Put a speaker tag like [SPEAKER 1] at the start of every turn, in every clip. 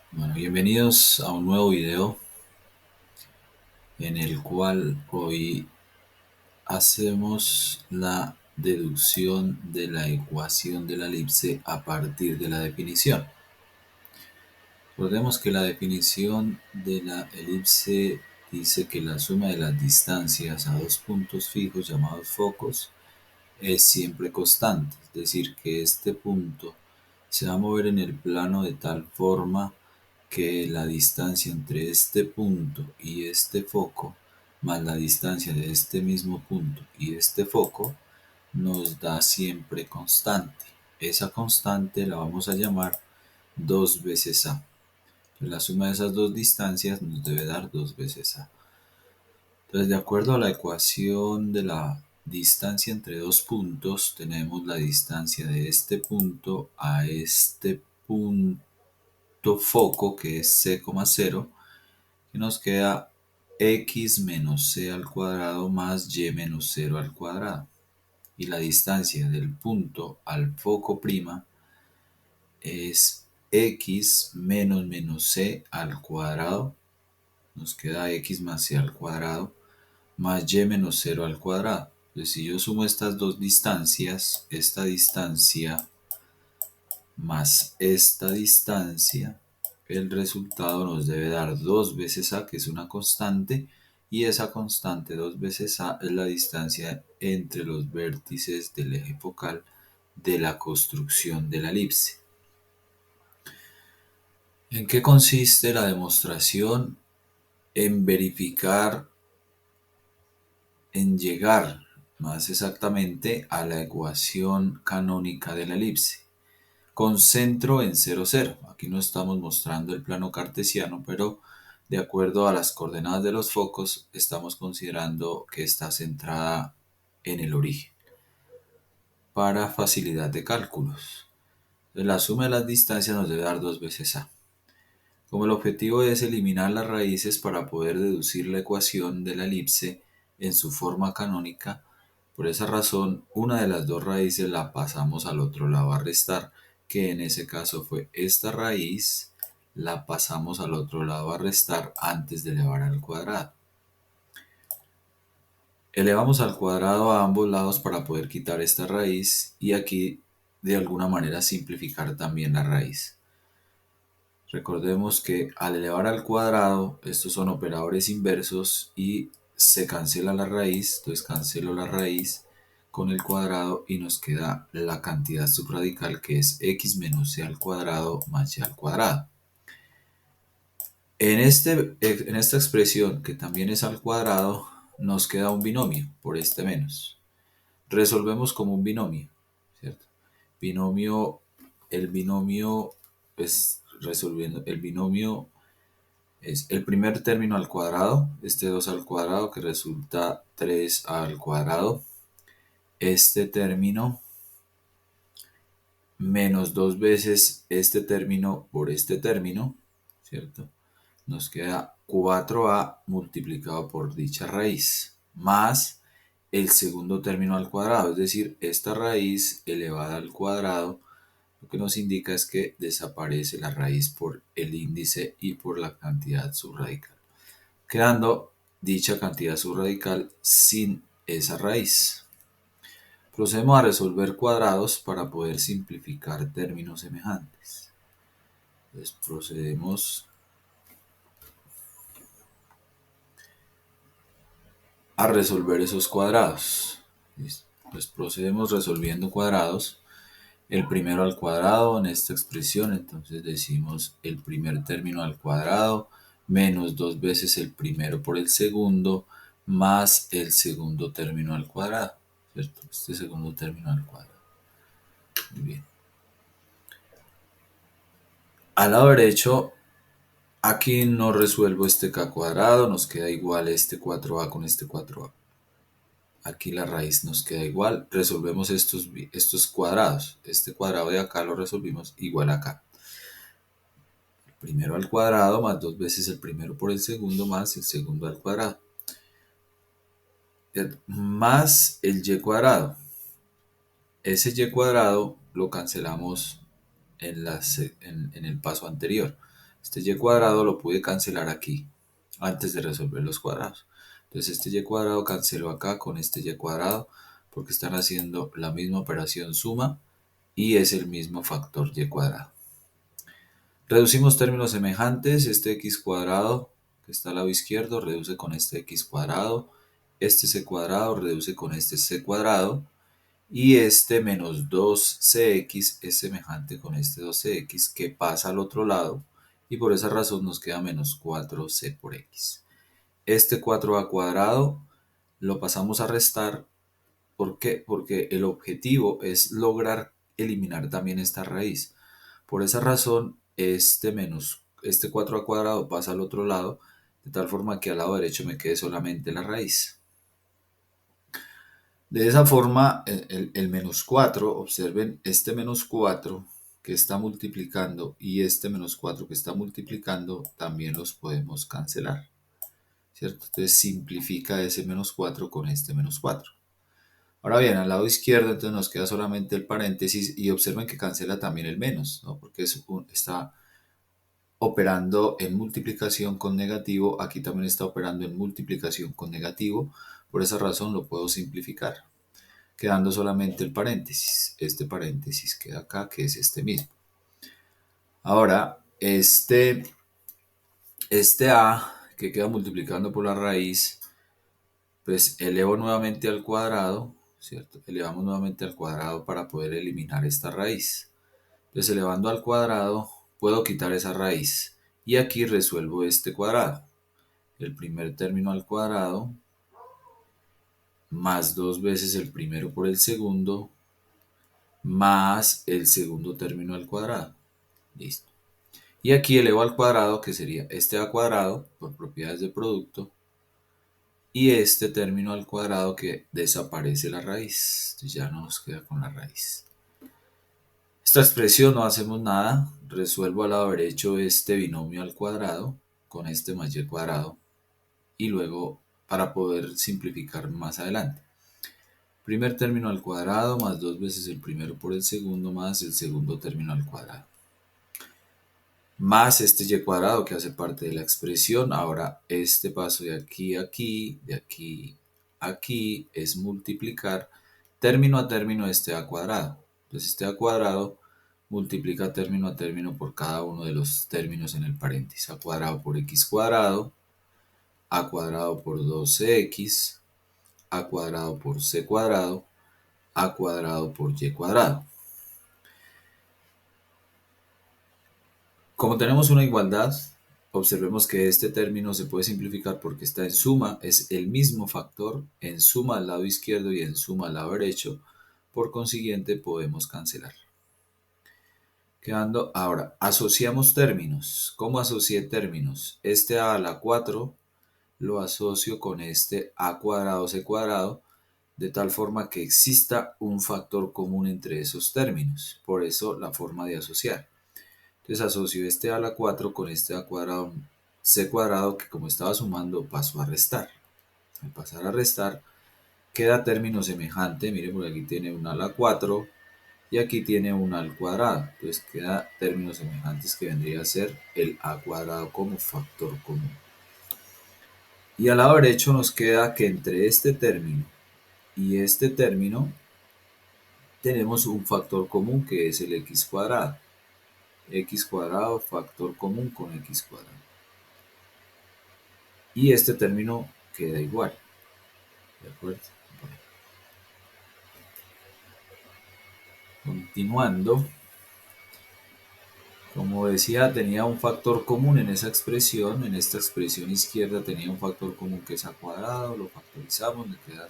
[SPEAKER 1] Bueno, bienvenidos a un nuevo video en el cual hoy hacemos la deducción de la ecuación de la elipse a partir de la definición. Recordemos que la definición de la elipse dice que la suma de las distancias a dos puntos fijos llamados focos es siempre constante, es decir, que este punto se va a mover en el plano de tal forma que la distancia entre este punto y este foco más la distancia de este mismo punto y este foco nos da siempre constante. Esa constante la vamos a llamar 2 veces A. La suma de esas dos distancias nos debe dar 2 veces A. Entonces, de acuerdo a la ecuación de la distancia entre dos puntos, tenemos la distancia de este punto a este punto foco, que es c, cero, que nos queda x menos c al cuadrado más y menos 0 al cuadrado. Y la distancia del punto al foco prima es x menos c al cuadrado. Nos queda x más c al cuadrado más y menos 0 al cuadrado. Entonces, si yo sumo estas dos distancias, esta distancia más esta distancia, el resultado nos debe dar 2 veces A, que es una constante, y esa constante 2 veces A es la distancia entre los vértices del eje focal de la construcción de la elipse. ¿En qué consiste la demostración? En verificar, en llegar más exactamente a la ecuación canónica de la elipse, con centro en 0, 0. Aquí no estamos mostrando el plano cartesiano, pero de acuerdo a las coordenadas de los focos, estamos considerando que está centrada en el origen, para facilidad de cálculos. La suma de las distancias nos debe dar 2 veces A. Como el objetivo es eliminar las raíces para poder deducir la ecuación de la elipse en su forma canónica, por esa razón una de las dos raíces la pasamos al otro lado a restar, que en ese caso fue esta raíz, la pasamos al otro lado a restar antes de elevar al cuadrado. Elevamos al cuadrado a ambos lados para poder quitar esta raíz y aquí de alguna manera simplificar también la raíz. Recordemos que al elevar al cuadrado, estos son operadores inversos y se cancela la raíz, entonces cancelo la raíz con el cuadrado y nos queda la cantidad subradical, que es x menos c al cuadrado más y al cuadrado. En esta expresión, que también es al cuadrado, nos queda un binomio por este menos. Resolvemos como un binomio, ¿cierto? Binomio, el binomio, pues resolviendo, el binomio es el primer término al cuadrado, este 2 al cuadrado, que resulta 3 al cuadrado. Este término menos 2 veces este término por este término, ¿cierto? Nos queda 4a multiplicado por dicha raíz, más el segundo término al cuadrado, es decir, esta raíz elevada al cuadrado, lo que nos indica es que desaparece la raíz por el índice y por la cantidad subradical, quedando dicha cantidad subradical sin esa raíz. Procedemos a resolver cuadrados para poder simplificar términos semejantes. Entonces procedemos a resolver esos cuadrados. Pues procedemos resolviendo cuadrados. El primero al cuadrado en esta expresión, entonces decimos el primer término al cuadrado menos 2 veces el primero por el segundo más el segundo término al cuadrado, ¿cierto? Este segundo término al cuadrado. Muy bien. Al lado derecho, aquí no resuelvo este k cuadrado, nos queda igual este 4a con este 4a. Aquí la raíz nos queda igual, resolvemos estos cuadrados. Este cuadrado de acá lo resolvimos igual acá. Primero al cuadrado más 2 veces el primero por el segundo más el segundo al cuadrado. Más el y cuadrado. Ese y cuadrado lo cancelamos en el paso anterior. Este y cuadrado lo pude cancelar aquí antes de resolver los cuadrados. Entonces este y cuadrado canceló acá con este y cuadrado porque están haciendo la misma operación suma y es el mismo factor y cuadrado. Reducimos términos semejantes, este x cuadrado que está al lado izquierdo reduce con este x cuadrado, este c cuadrado reduce con este c cuadrado y este menos 2cx es semejante con este 2cx que pasa al otro lado y por esa razón nos queda menos 4c por x. Este 4a cuadrado lo pasamos a restar. ¿Por qué? Porque el objetivo es lograr eliminar también esta raíz. Por esa razón, este 4 al cuadrado pasa al otro lado, de tal forma que al lado derecho me quede solamente la raíz. De esa forma, el menos 4, observen, este menos 4 que está multiplicando y este menos 4 que está multiplicando, también los podemos cancelar, ¿cierto? Entonces simplifica ese menos 4 con este menos 4. Ahora bien, al lado izquierdo entonces nos queda solamente el paréntesis y observen que cancela también el menos, ¿no? Porque está operando en multiplicación con negativo, aquí también está operando en multiplicación con negativo, por esa razón lo puedo simplificar, quedando solamente el paréntesis. Este paréntesis queda acá, que es este mismo. Ahora, este a que queda multiplicando por la raíz, pues elevo nuevamente al cuadrado, ¿cierto? Elevamos nuevamente al cuadrado para poder eliminar esta raíz. Entonces, elevando al cuadrado, puedo quitar esa raíz. Y aquí resuelvo este cuadrado. El primer término al cuadrado, más 2 veces el primero por el segundo, más el segundo término al cuadrado. Listo. Y aquí elevo al cuadrado, que sería este a cuadrado, por propiedades de producto, y este término al cuadrado que desaparece la raíz. Entonces ya no nos queda con la raíz. Esta expresión no hacemos nada. Resuelvo al lado derecho este binomio al cuadrado con este más y cuadrado. Y luego para poder simplificar más adelante. Primer término al cuadrado más 2 veces el primero por el segundo más el segundo término al cuadrado. Más este y cuadrado que hace parte de la expresión. Ahora este paso de aquí a aquí, de aquí a aquí es multiplicar término a término este a cuadrado. Entonces este a cuadrado multiplica término a término por cada uno de los términos en el paréntesis. A cuadrado por x cuadrado, a cuadrado por 2x, a cuadrado por c cuadrado, a cuadrado por y cuadrado. Como tenemos una igualdad, observemos que este término se puede simplificar porque está en suma, es el mismo factor en suma al lado izquierdo y en suma al lado derecho, por consiguiente podemos cancelar. Quedando ahora, asociamos términos. ¿Cómo asocié términos? Este a la 4 lo asocio con este a cuadrado c cuadrado, de tal forma que exista un factor común entre esos términos. Por eso la forma de asociar. Entonces asocio este a la 4 con este a cuadrado c cuadrado que como estaba sumando pasó a restar. Al pasar a restar queda término semejante. Miren, por aquí tiene una a la 4 y aquí tiene una al cuadrado. Entonces queda términos semejantes que vendría a ser el a cuadrado como factor común. Y al lado derecho nos queda que entre este término y este término tenemos un factor común que es el x cuadrado. X cuadrado factor común con x cuadrado. Y este término queda igual. ¿De acuerdo? Bueno, continuando. Como decía, tenía un factor común en esa expresión. En esta expresión izquierda tenía un factor común que es a cuadrado. Lo factorizamos. Me queda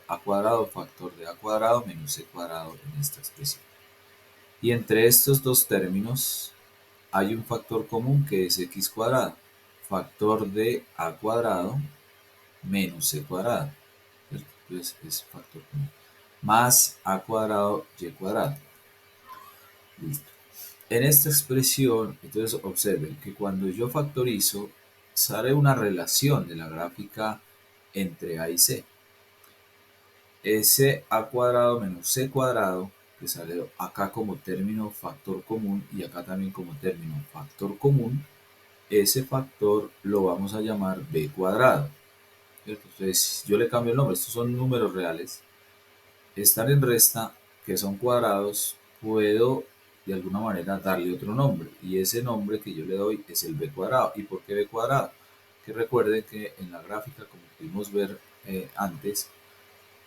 [SPEAKER 1] a cuadrado factor de a cuadrado menos c cuadrado en esta expresión. Y entre estos dos términos hay un factor común que es x cuadrado. Factor de a cuadrado menos c cuadrado. Entonces es factor común. Más a cuadrado y cuadrado. Listo. En esta expresión, entonces observen que cuando yo factorizo, sale una relación de la gráfica entre a y c. Ese a cuadrado menos c cuadrado, que sale acá como término factor común y acá también como término factor común, ese factor lo vamos a llamar b cuadrado, ¿cierto? Entonces yo le cambio el nombre, estos son números reales, están en resta, que son cuadrados, puedo de alguna manera darle otro nombre, y ese nombre que yo le doy es el b cuadrado. ¿Y por qué b cuadrado? Que recuerden que en la gráfica, como pudimos ver antes,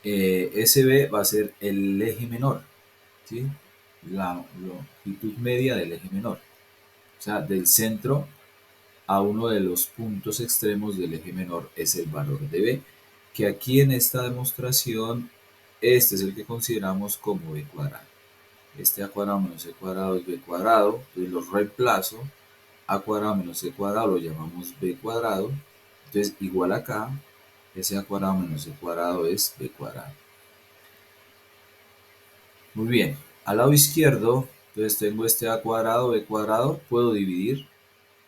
[SPEAKER 1] ese b va a ser el eje menor, ¿sí? La longitud media del eje menor, o sea, del centro a uno de los puntos extremos del eje menor es el valor de b, que aquí en esta demostración, este es el que consideramos como b cuadrado. Este a cuadrado menos c cuadrado es b cuadrado, entonces lo reemplazo, a cuadrado menos c cuadrado lo llamamos b cuadrado, entonces igual acá, ese a cuadrado menos c cuadrado es b cuadrado. Muy bien, al lado izquierdo, entonces tengo este a cuadrado, b cuadrado, puedo dividir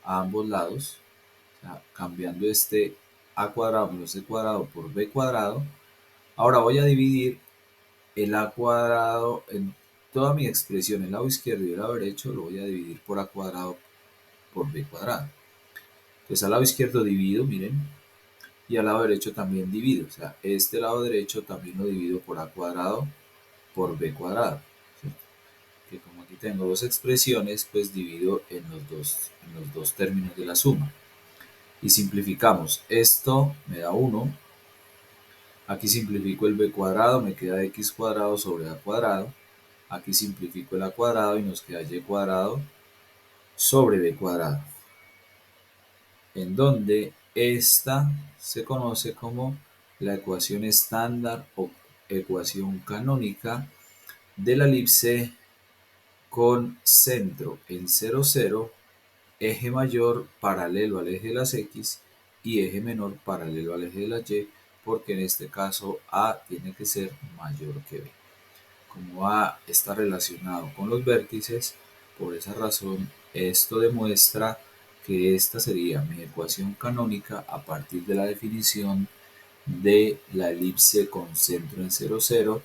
[SPEAKER 1] a ambos lados, o sea, cambiando este a cuadrado menos c cuadrado por b cuadrado. Ahora voy a dividir el a cuadrado en toda mi expresión, el lado izquierdo y el lado derecho, lo voy a dividir por a cuadrado por b cuadrado. Entonces al lado izquierdo divido, miren, y al lado derecho también divido, o sea, este lado derecho también lo divido por a cuadrado por b cuadrado, ¿cierto? Que como aquí tengo dos expresiones, pues divido en los dos términos de la suma. Y simplificamos, esto me da 1, aquí simplifico el b cuadrado, me queda x cuadrado sobre a cuadrado, aquí simplifico el a cuadrado y nos queda y cuadrado sobre b cuadrado, en donde esta se conoce como la ecuación estándar o ecuación canónica de la elipse con centro en 0, 0, eje mayor paralelo al eje de las X y eje menor paralelo al eje de la Y, porque en este caso A tiene que ser mayor que B. Como A está relacionado con los vértices, por esa razón esto demuestra que esta sería mi ecuación canónica a partir de la definición de la elipse con centro en 0, 0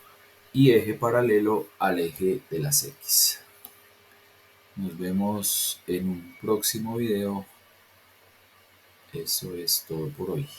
[SPEAKER 1] y eje paralelo al eje de las X. Nos vemos en un próximo video. Eso es todo por hoy.